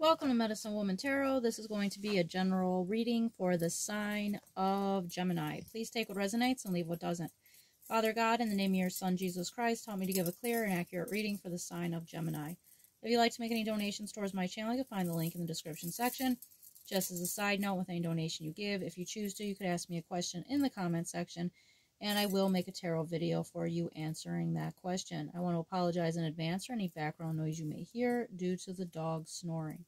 Welcome to Medicine Woman Tarot. This is going to be a general reading for the sign of Gemini. Please take what resonates and leave what doesn't. Father God, in the name of your Son, Jesus Christ, help me to give a clear and accurate reading for the sign of Gemini. If you'd like to make any donations towards my channel, you can find the link in the description section. Just as a side note, with any donation you give, if you choose to, you could ask me a question in the comment section, and I will make a tarot video for you answering that question. I want to apologize in advance for any background noise you may hear due to the dog snoring.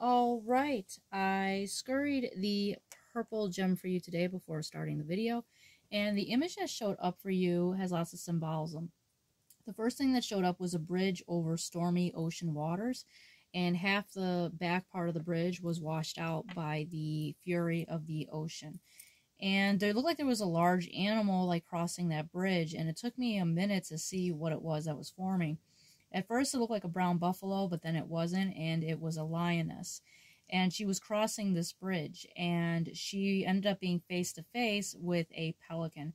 All right, I scurried the purple gem for you today before starting the video, and the image that showed up for you has lots of symbolism. The first thing that showed up was a bridge over stormy ocean waters, and half the back part of the bridge was washed out by the fury of the ocean. And it looked like there was a large animal like crossing that bridge, and it took me a minute to see what it was that was forming. At first, it looked like a brown buffalo, but then it wasn't, and it was a lioness. And she was crossing this bridge, and she ended up being face-to-face with a pelican.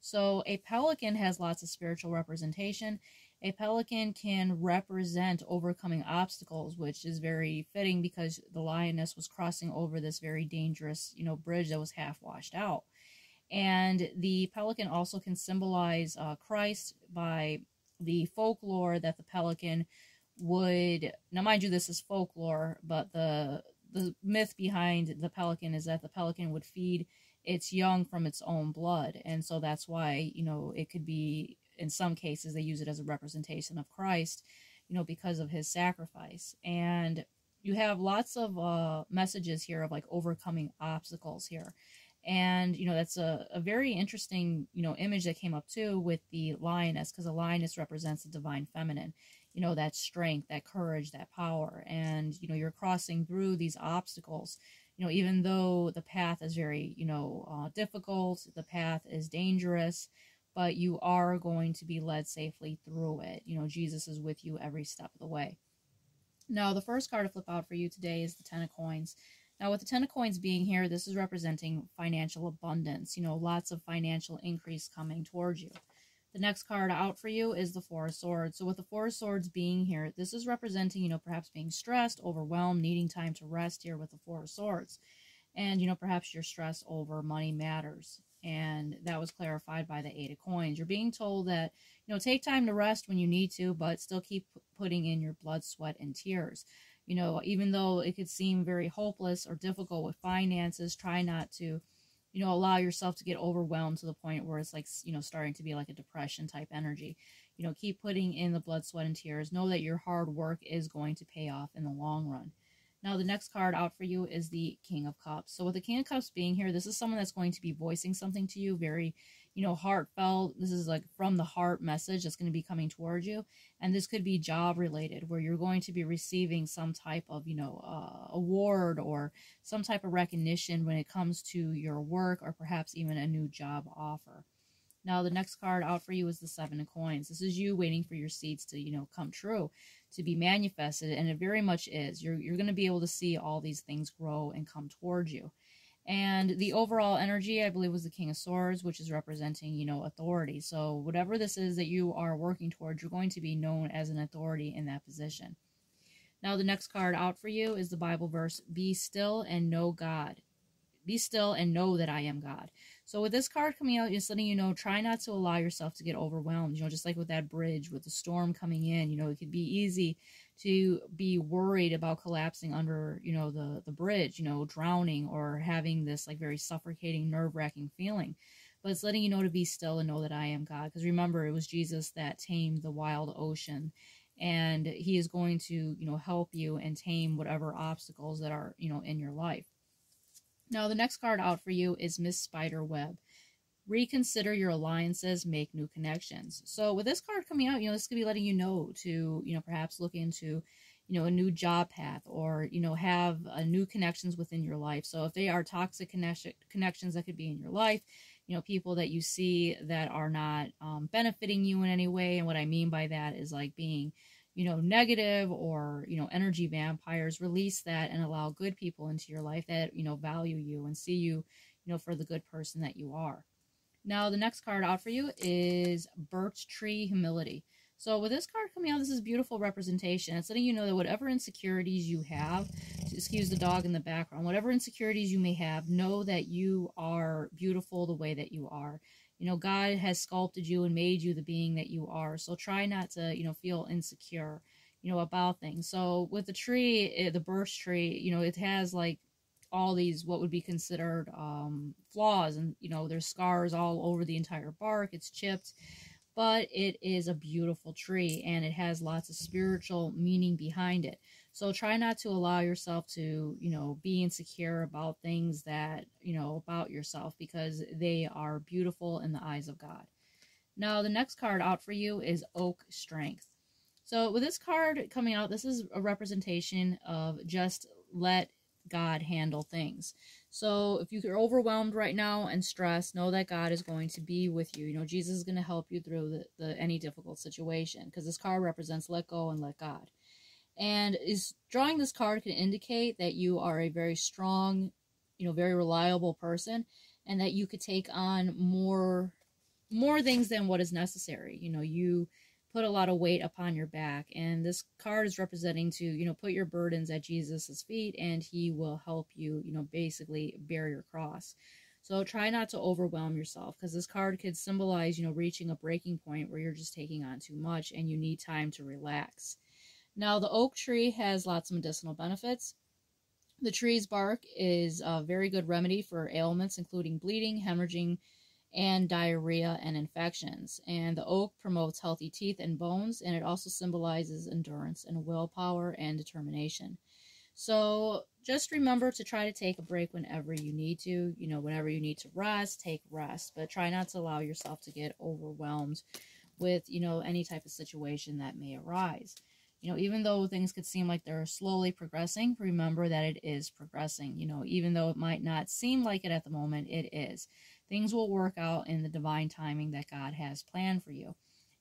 So a pelican has lots of spiritual representation. A pelican can represent overcoming obstacles, which is very fitting because the lioness was crossing over this very dangerous, bridge that was half washed out. And the pelican also can symbolize Christ by the folklore that the pelican would, now mind you, this is folklore, but the myth behind the pelican is that the pelican would feed its young from its own blood. And so that's why, it could be, in some cases, they use it as a representation of Christ, because of his sacrifice. And you have lots of messages here of like overcoming obstacles here. And, that's a very interesting, image that came up too with the lioness, because the lioness represents the divine feminine, that strength, that courage, that power. And, you're crossing through these obstacles, even though the path is very, difficult, the path is dangerous, but you are going to be led safely through it. Jesus is with you every step of the way. Now, the first card to flip out for you today is the Ten of Coins. Now, with the Ten of Coins being here, this is representing financial abundance, lots of financial increase coming towards you. The next card out for you is the Four of Swords. So with the Four of Swords being here, this is representing, perhaps being stressed, overwhelmed, needing time to rest here with the Four of Swords. And, perhaps you're stressed over money matters. And that was clarified by the Eight of Coins. You're being told that, take time to rest when you need to, but still keep putting in your blood, sweat, and tears. Even though it could seem very hopeless or difficult with finances, try not to, allow yourself to get overwhelmed to the point where it's like, starting to be like a depression type energy. Keep putting in the blood, sweat, and tears. Know that your hard work is going to pay off in the long run. Now, the next card out for you is the King of Cups. So with the King of Cups being here, this is someone that's going to be voicing something to you, very, heartfelt. This is like from the heart message that's going to be coming towards you. And this could be job related, where you're going to be receiving some type of, award or some type of recognition when it comes to your work, or perhaps even a new job offer. Now, the next card out for you is the Seven of Coins. This is you waiting for your seeds to, come true, to be manifested, and it very much is. You're going to be able to see all these things grow and come towards you. And the overall energy, I believe, was the King of Swords, which is representing, authority. So whatever this is that you are working towards, you're going to be known as an authority in that position. Now, the next card out for you is the Bible verse, "Be still and know God." Be still and know that I am God. So with this card coming out, it's letting you know, try not to allow yourself to get overwhelmed. Just like with that bridge, with the storm coming in, it could be easy to be worried about collapsing under, the bridge, drowning or having this like very suffocating, nerve-wracking feeling. But it's letting you know to be still and know that I am God. Because remember, it was Jesus that tamed the wild ocean. And he is going to, help you and tame whatever obstacles that are, in your life. Now, the next card out for you is Miss Spiderweb. Reconsider your alliances, make new connections. So with this card coming out, this could be letting you know to, perhaps look into, a new job path, or, have new connections within your life. So if they are toxic connections that could be in your life, people that you see that are not benefiting you in any way. And what I mean by that is like being, negative or, energy vampires. Release that and allow good people into your life that, value you and see you, for the good person that you are. Now, the next card out for you is Birch Tree Humility. So with this card coming out, this is beautiful representation. It's letting you know that whatever insecurities you have, excuse the dog in the background, whatever insecurities you may have, know that you are beautiful the way that you are. You know, God has sculpted you and made you the being that you are. So try not to, you know, feel insecure, you know, about things. So with the tree, the birch tree, you know, it has like all these what would be considered flaws, and you know, there's scars all over the entire bark. It's chipped, but it is a beautiful tree and it has lots of spiritual meaning behind it. So try not to allow yourself to, you know, be insecure about things that, you know, about yourself, because they are beautiful in the eyes of God. Now, the next card out for you is Oak Strength. So with this card coming out, this is a representation of just let God handle things. So if you're overwhelmed right now and stressed, know that God is going to be with you. You know, Jesus is going to help you through any difficult situation, because this card represents let go and let God. And drawing this card can indicate that you are a very strong, you know, very reliable person, and that you could take on more things than what is necessary. You know, you put a lot of weight upon your back, and this card is representing to, you know, put your burdens at Jesus's feet, and he will help you, you know, basically bear your cross. So try not to overwhelm yourself, because this card could symbolize, you know, reaching a breaking point where you're just taking on too much and you need time to relax. Now, the oak tree has lots of medicinal benefits. The tree's bark is a very good remedy for ailments including bleeding, hemorrhaging, and diarrhea and infections. And the oak promotes healthy teeth and bones, and it also symbolizes endurance and willpower and determination. So just remember to try to take a break whenever you need to. You know, whenever you need to rest, take rest, but try not to allow yourself to get overwhelmed with, you know, any type of situation that may arise. You know, even though things could seem like they're slowly progressing, remember that it is progressing. You know, even though it might not seem like it at the moment, it is. Things will work out in the divine timing that God has planned for you.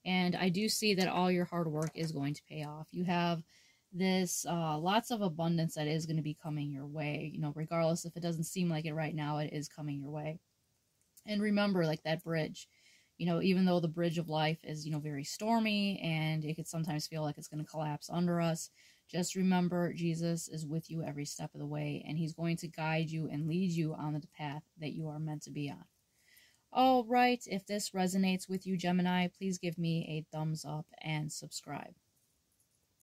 And I do see that all your hard work is going to pay off. You have this lots of abundance that is going to be coming your way. You know, regardless if it doesn't seem like it right now, it is coming your way. And remember, like that bridge, you know, even though the bridge of life is, you know, very stormy and it could sometimes feel like it's going to collapse under us, just remember Jesus is with you every step of the way, and he's going to guide you and lead you on the path that you are meant to be on. All right, if this resonates with you, Gemini, please give me a thumbs up and subscribe.